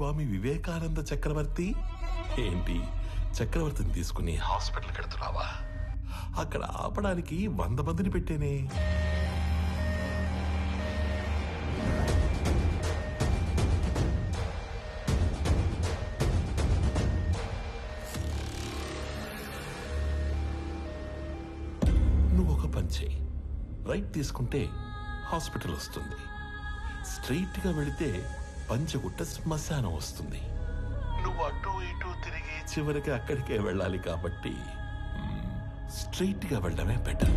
స్వామి వివేకానంద చక్రవర్తి ఏంటి చక్రవర్తిని తీసుకుని హాస్పిటల్ కడుతున్నావా? అక్కడ ఆపడానికి 100 మందిని పెట్టేనే. నువ్వు ఒక పని చేయి, రైట్ తీసుకుంటే హాస్పిటల్ వస్తుంది, స్ట్రైట్ గా వెళితే పంచగుట్ట శ్మశానం వస్తుంది. నువ్వు అటు ఇటు తిరిగి చివరికి అక్కడికే వెళ్ళాలి కాబట్టి స్ట్రైట్ గా వెళ్ళడమే బెటర్.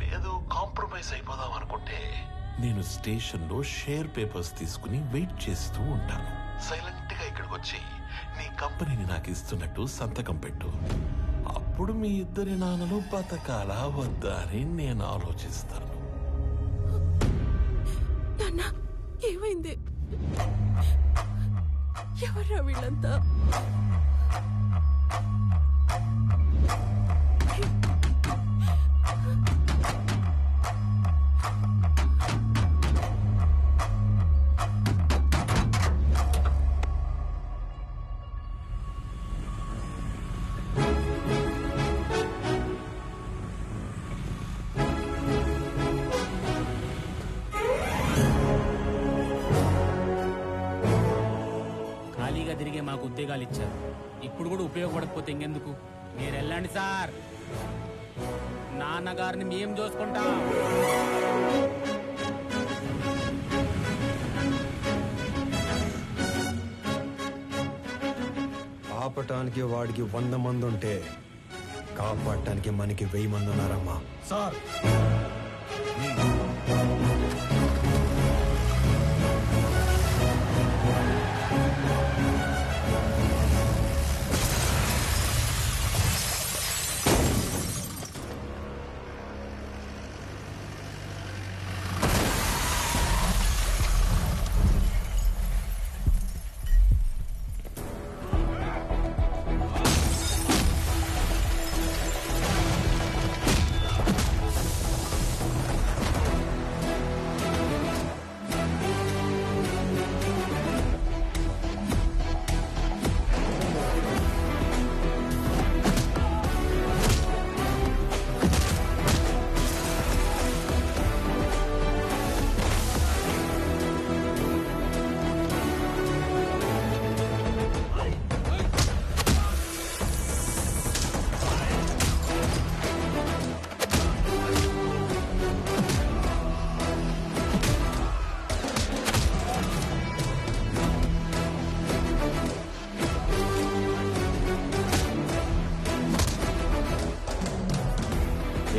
లేదు కాంప్రమైజ్ అయిపోదాం అనుకుంటే నేను స్టేషన్ లో షేర్ పేపర్స్ తీసుకుని వెయిట్ చేస్తూ ఉంటాను. సైలెంట్ గా ఇక్కడికి వచ్చి నీ కంపెనీని నాకు ఇస్తున్నట్టు సంతకం పెట్టు. అప్పుడు మీ ఇద్దరి నాన్నలు బతకాలా వద్దా అని నేను ఆలోచిస్తాను. ఏమైంది? ఎవరా వీళ్ళంతా? తిరిగే మాకు ఉద్యోగాలు ఇచ్చారు, ఇప్పుడు కూడా ఉపయోగపడకపోతే ఇంకెందుకు? మీరు వెళ్ళండి సార్, నాన్నగారిని మేం చూసుకుంటాం. ఆపటానికి వాడికి 100 మంది ఉంటే కాపాడటానికి మనకి 1000 మంది ఉన్నారమ్మా. Sir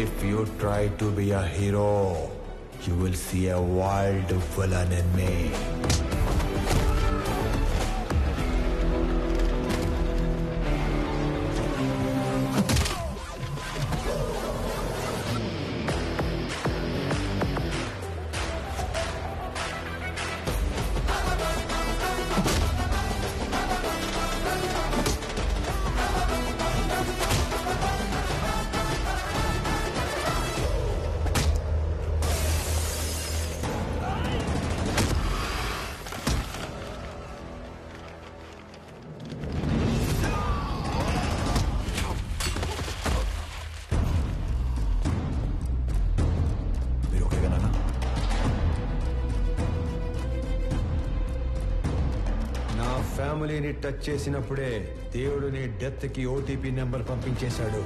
If you try to be a hero, you will see a wild villain in me. ఫ్యామిలీని టచ్ చేసినప్పుడే దేవుడు నీ డెత్ కి ఓటీపీ నెంబర్ పంపించేశాడు.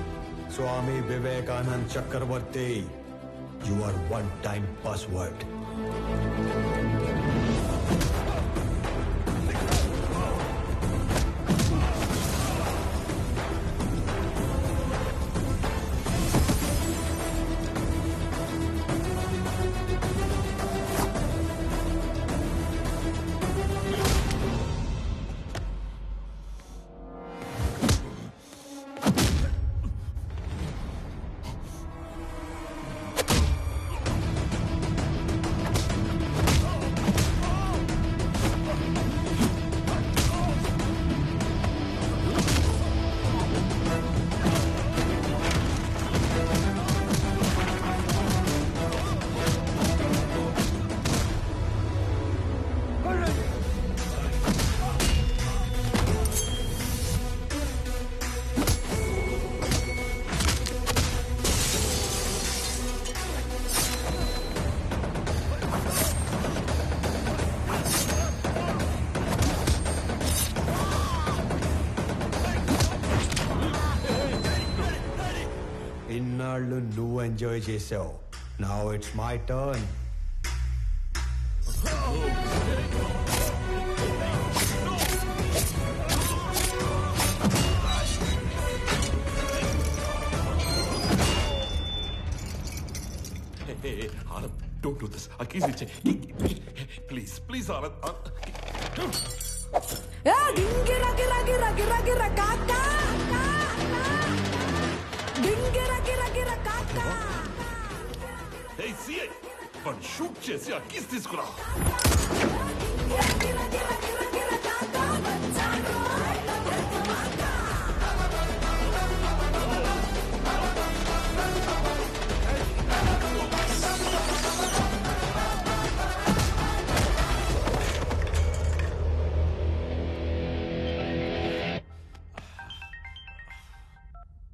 Swami Vivekanand Chakravarthy, you are 1 time password. Enjoy చేసావు. Now it's my turn. Anand, don't do this. A keys iche. Please, please, Anand. గింగిరా గిరా గిరా గిరా గిరా కాకా గింగిరా గిరా గిరా కాకా Hey, CI, వాడు షూట్ చేసి ఆ కీస్ తీసుకురా. గింగిరా గిరా గిరా గిరా కాకా వచ్చాడు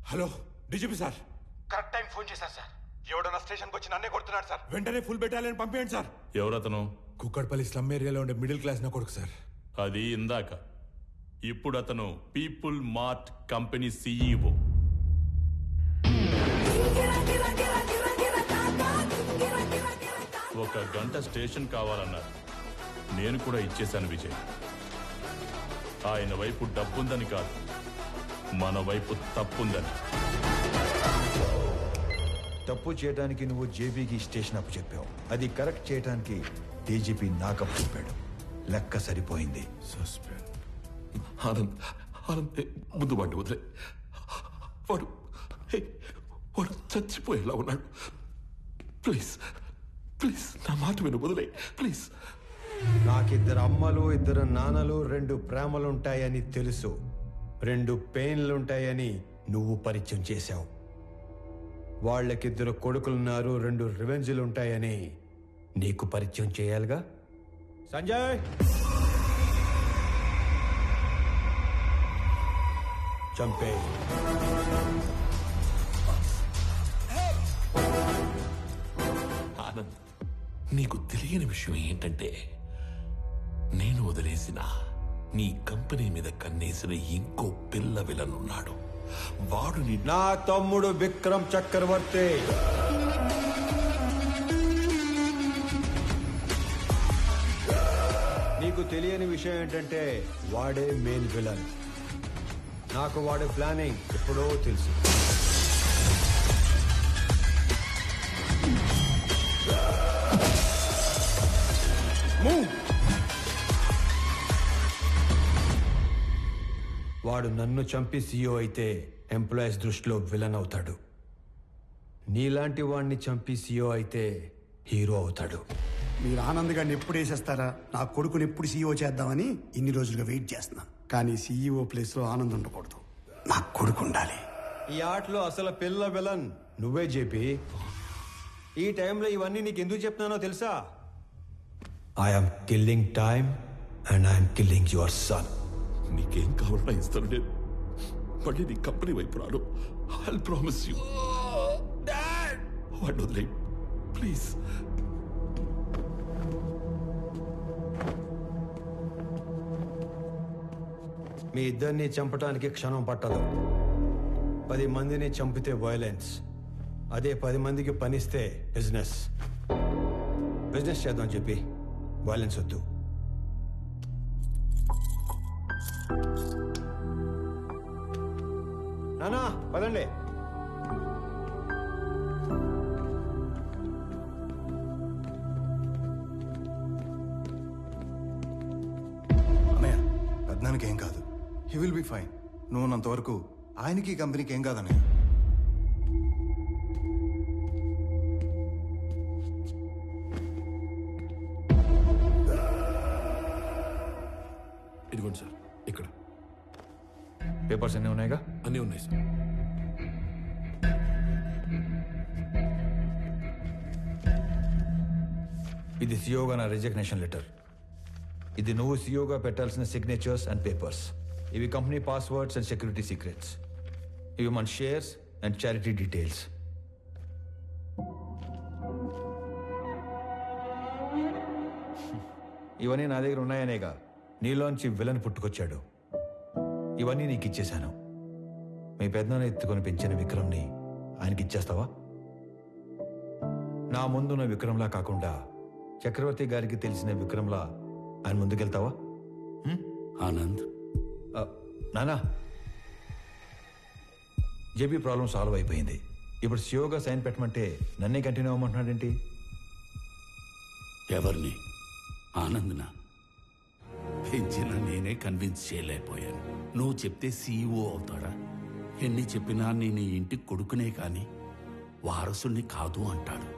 hello DGP sir. Correct time phone చేశారు సార్. ఎవడన్నా స్టేషన్కి వచ్చి నన్నే కొడుతున్నాడు సార్. వెంటనే ఫుల్ బెటాలియన్ పంపేయండి సార్. ఎవరతను? కుక్కడపల్లి స్లమ్ ఏరియాలో ఉండే మిడిల్ క్లాస్ నా కొడుకు సార్. అది ఇందాక. ఇప్పుడు అతను పీపుల్ మార్ట్ కంపెనీ CEO. ఒక గంట స్టేషన్ కావాలన్నారు. నేను కూడా ఇచ్చేశాను విజయ్. ఆయన వైపు డబ్బుందని కాదు, మన వైపు తప్పుందని. తప్పు చేయడానికి నువ్వు జేబీకి స్టేషన్ అప్పు చెప్పావు. అది కరెక్ట్ చేయడానికి డీజీపీ నాకప్పు చెప్పాడు. లెక్క సరిపోయింది. సస్పెండ్. ఆనంద్, ఆనంద్, ముందు వాడిని వదిలే. వాడు హే, వాడు చచ్చిపోయేలా ఉన్నాడు. ప్లీజ్ ప్లీజ్ నా మాట విను, వదిలే ప్లీజ్. నాకిద్దరు అమ్మలు, ఇద్దరు నాన్నలు, 2 ప్రేమలుంటాయని తెలుసు. 2 పెయిన్లుంటాయని నువ్వు పరిచయం చేశావు. వాళ్ళకిద్దరు కొడుకులున్నారు, 2 రివెంజ్లుంటాయని నీకు పరిచయం చేయాలిగా. సంజయ్, చంపే. ఆనంద్, నీకు తెలియని విషయం ఏంటంటే నేను వదిలేసిన నీ కంపెనీ మీద కన్నేసిన ఇంకో పిల్ల విలనున్నాడు. వాడు నా తమ్ముడు విక్రమ్ చక్రవర్తి. నీకు తెలియని విషయం ఏంటంటే వాడే మెయిన్ విలన్. నాకు వాడే ప్లానింగ్ ఎప్పుడో తెలుసు. వాడు నన్ను చంపి CEO అయితే ఎంప్లాయీస్ దృష్టిలో విలన్ అవుతాడు. నీలాంటి వాడిని చంపి CEO అయితే హీరో అవుతాడు. మీరు ఆనంద్ గారిని ఎప్పుడు వేసేస్తారా, నా కొడుకుని ఎప్పుడు CEO చేద్దామని ఇన్ని రోజులుగా వెయిట్ చేస్తున్నా. కానీ CEO ప్లేస్లో ఆనంద్ ఉండకూడదు, నా కొడుకు ఉండాలి. ఈ ఆటలో అసలు పిల్ల విలన్ నువ్వే జేపీ. ఈ టైంలో ఇవన్నీ నీకు ఎందుకు చెప్తున్నానో తెలుసా? I'm killing time and I'm killing your son. నీకేం కావాలన్నా ఇస్తాను. నేను మళ్ళీ నీ కంపెనీ వైపు రాను. I promise you. వాడిని వదిలే ప్లీజ్. మీ ఇద్దరిని చంపటానికి క్షణం పట్టదు. 10 మందిని చంపితే వైలెన్స్, అదే 10 మందికి పనిస్తే బిజినెస్. బిజినెస్ చేద్దాం చెప్పి వైలెన్స్ వద్దు. నానా పదండి. అన్నయ్య, పెద్దనానికి ఏం కాదు. He will be fine. నువ్వు ఉన్నంత వరకు ఆయనకి ఈ కంపెనీకి ఏం కాదన్నయ్య. ఇదిగోండి సార్, ఇక్కడ పేపర్స్ అన్నీ ఉన్నాయిగా? అన్నీ ఉన్నాయి సార్. ఇది సియోగా నా రిజిగ్నేషన్ లెటర్. ఇది నువ్వు సియోగా పెట్టాల్సిన సిగ్నేచర్స్ అండ్ పేపర్స్. ఇవి company passwords and security secrets. ఇవి మన షేర్స్ అండ్ చారిటీ డీటెయిల్స్. ఇవన్నీ నా దగ్గర ఉన్నాయనేగా నీలోంచి విలన్ పుట్టుకొచ్చాడు. ఇవన్నీ నీకు ఇచ్చేశాను. మీ పెద్దనాన్న ఎత్తుకొని పెంచిన విక్రమ్ని ఆయనకి ఇచ్చేస్తావా? నా ముందున్న విక్రమ్లా కాకుండా చక్రవర్తి గారికి తెలిసిన విక్రమ్లా ఆయన ముందుకెళ్తావా? ఆనంద్, నానా, జేపీ ప్రాబ్లం సాల్వ్ అయిపోయింది. ఇప్పుడు సియోగా సైన్ పెట్టమంటే నన్నే కంటిన్యూ అవ్వమంటున్నాడేంటి? ఎవరిని? ఆనంద్నా? పెంచిన నేనే కన్విన్స్ చేయలేకపోయాను. నువ్వు చెప్తే సీఈఓ అవుతాడా? ఎన్ని చెప్పినా నేను ఈ ఇంటికి కొడుకునే కాని వారసుని కాదు అంటాడు.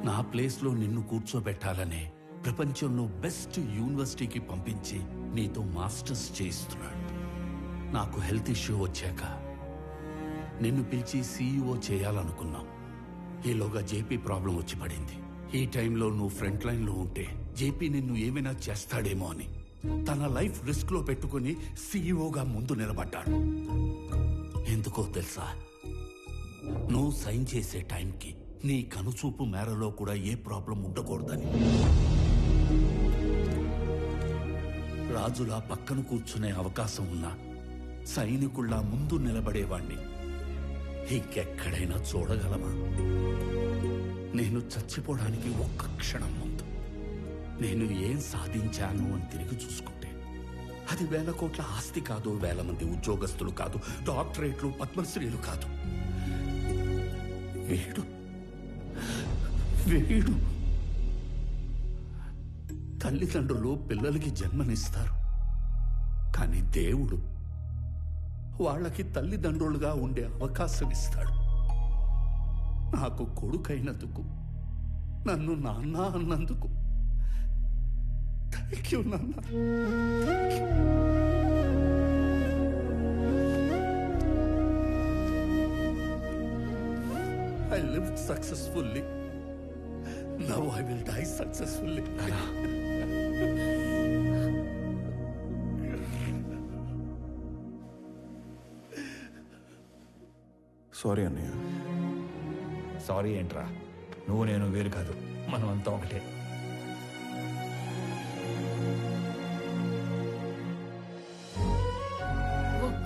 నా ప్లేస్లో నిన్ను కూర్చోబెట్టాలనే ప్రపంచంలో బెస్ట్ యూనివర్సిటీకి పంపించి నీతో మాస్టర్స్ చేయిస్తున్నాడు. నాకు హెల్త్ ఇష్యూ వచ్చాక నిన్ను పిలిచి సీఈఓ చేయాలనుకున్నాం. ఈలోగా జేపీ ప్రాబ్లం వచ్చి పడింది. ఈ టైంలో నువ్వు ఫ్రంట్ లైన్లో ఉంటే జేపీ నిన్ను ఏమైనా చేస్తాడేమో అని తన లైఫ్ రిస్క్ లో పెట్టుకుని సీఈఓగా ముందు నిలబడ్డాడు. ఎందుకో తెలుసా? నువ్వు సైన్ చేసే టైంకి నీ కనుచూపు మేరలో కూడా ఏ ప్రాబ్లం ఉండకూడదని. రాజులా పక్కన కూర్చునే అవకాశం ఉన్నా సైనికుల్లా ముందు నిలబడేవాణ్ణి ఇంకెక్కడైనా చూడగలమా? నేను చచ్చిపోవడానికి ఒక్క క్షణం ముందు నేను ఏం సాధించాను అని తిరిగి చూసుకుంటే అది 1,000 కోట్ల ఆస్తి కాదు, 1,000 మంది ఉద్యోగస్తులు కాదు, డాక్టరేట్లు, పద్మశ్రీలు కాదు. వీడు వీడు తల్లిదండ్రులు పిల్లలకి జన్మనిస్తారు, కానీ దేవుడు వాళ్ళకి తల్లిదండ్రులుగా ఉండే అవకాశం ఇస్తాడు. నాకు కొడుకైనందుకు, నన్ను నాన్న అన్నందుకు థ్యాంక్ యూ నాన్న. I lived successfully. Now I will die successfully. Sorry అన్నయ్య. సారీ ఏంట్రా? నువ్వు నేను వేరు కాదు, మనం అంతా ఒకటే.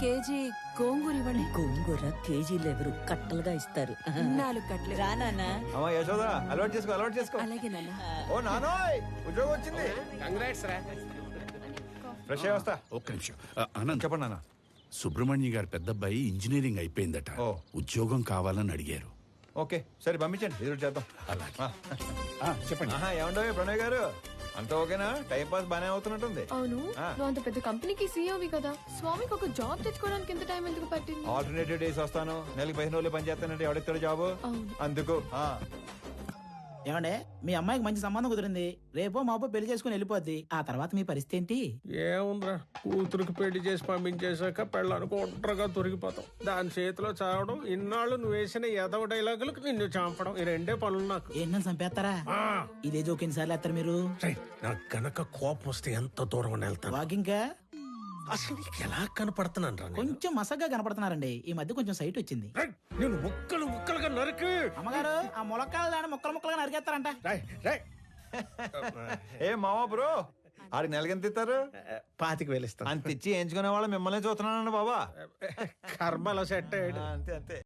కేజీ గోంగూర ఇవ్వండి. గోంగూర కేజీలు ఎవరు కట్టలుగా ఇస్తారు. 4 కట్టలు. రా నాన్న. అమ్మా యశోదా, అలవాటు చేసుకో, అలవాటు చేసుకో. అలాగే నాన్న. ఓ నానోయ్, ఉద్యోగం వచ్చింది. ఫ్రెష్ అయ్యి వస్తా. ఒక్క నిమిషం. ఆనంద్, చెప్పండి నాన్న. సుబ్రహ్మణ్య గారి పెద్దబ్బాయి ఇంజనీరింగ్ అయిపోయిందట. ఓ. ఉద్యోగం కావాలని అడిగారు. ఓకే, సరే పంపించండి, ఎదురు చేద్దాం. అలాగే. చెప్పండి. ఏమండవు ప్రణయ్ గారు, అంతా ఓకేనా? టైం పాస్ బానే అవుతున్నట్టుంది. అవును, నువ్వు అంత పెద్ద కంపెనీకి సీఈఓవి కదా, స్వామికి ఒక జాబ్ తెచ్చుకోవడానికి ఎంత టైం ఎందుకు పట్టింది? ఆల్టర్నేటివ్ డేస్ వస్తాను, నెలకి 15 రోజులు పని చేస్తానంటే ఎవడెత్తాడు జాబు? అందుకు. ఏమండే, మీ అమ్మాయికి మంచి సంబంధం కుదిరింది, రేపో మాపో పెళ్లి చేసుకుని వెళ్ళిపోద్ది. ఆ తర్వాత మీ పరిస్థితి ఏంటి? ఏముందిరా, కూతురికి పెళ్లి చేసి పంపించేశాక పెళ్ళానికి ఒంటరిగా దొరికిపోతాం. దాని చేతిలో చావడం, ఇన్నాళ్ళు నువ్వు వేసిన ఎదవ డైలాగులకు నిన్ను చంపడం, ఈ 2 పనులు నాకు. ఏంటని చంపేస్తారా? ఇదే జోక్ ఎన్నిసార్లు వేస్తారు మీరు? నాకు గనక కోపం వస్తే ఎంత దూరం వెళ్తాను. వాకింగ్ అసలు నీకు ఎలా కనపడుతున్నాను రా? కొంచెం మసగ్గా కనపడుతున్నారండి. ఈ మధ్య కొంచెం సైట్ వచ్చింది. నేను ముక్కలుగా నరికి. అమ్మగారు, ఆ ములక్కాయలు దాన్ని ముక్కలుగా నరికేస్తారంట. ఏ మావా బ్రో, ఆడికి నెలకెంత ఇస్తారు? 25,000 ఇస్తాను. అంత ఇచ్చి ఎంచుకునే వాళ్ళు మిమ్మల్ని చూస్తున్నానండి బాబా. కర్మలో సెట్ అయ్యాడు. అంతే అంతే.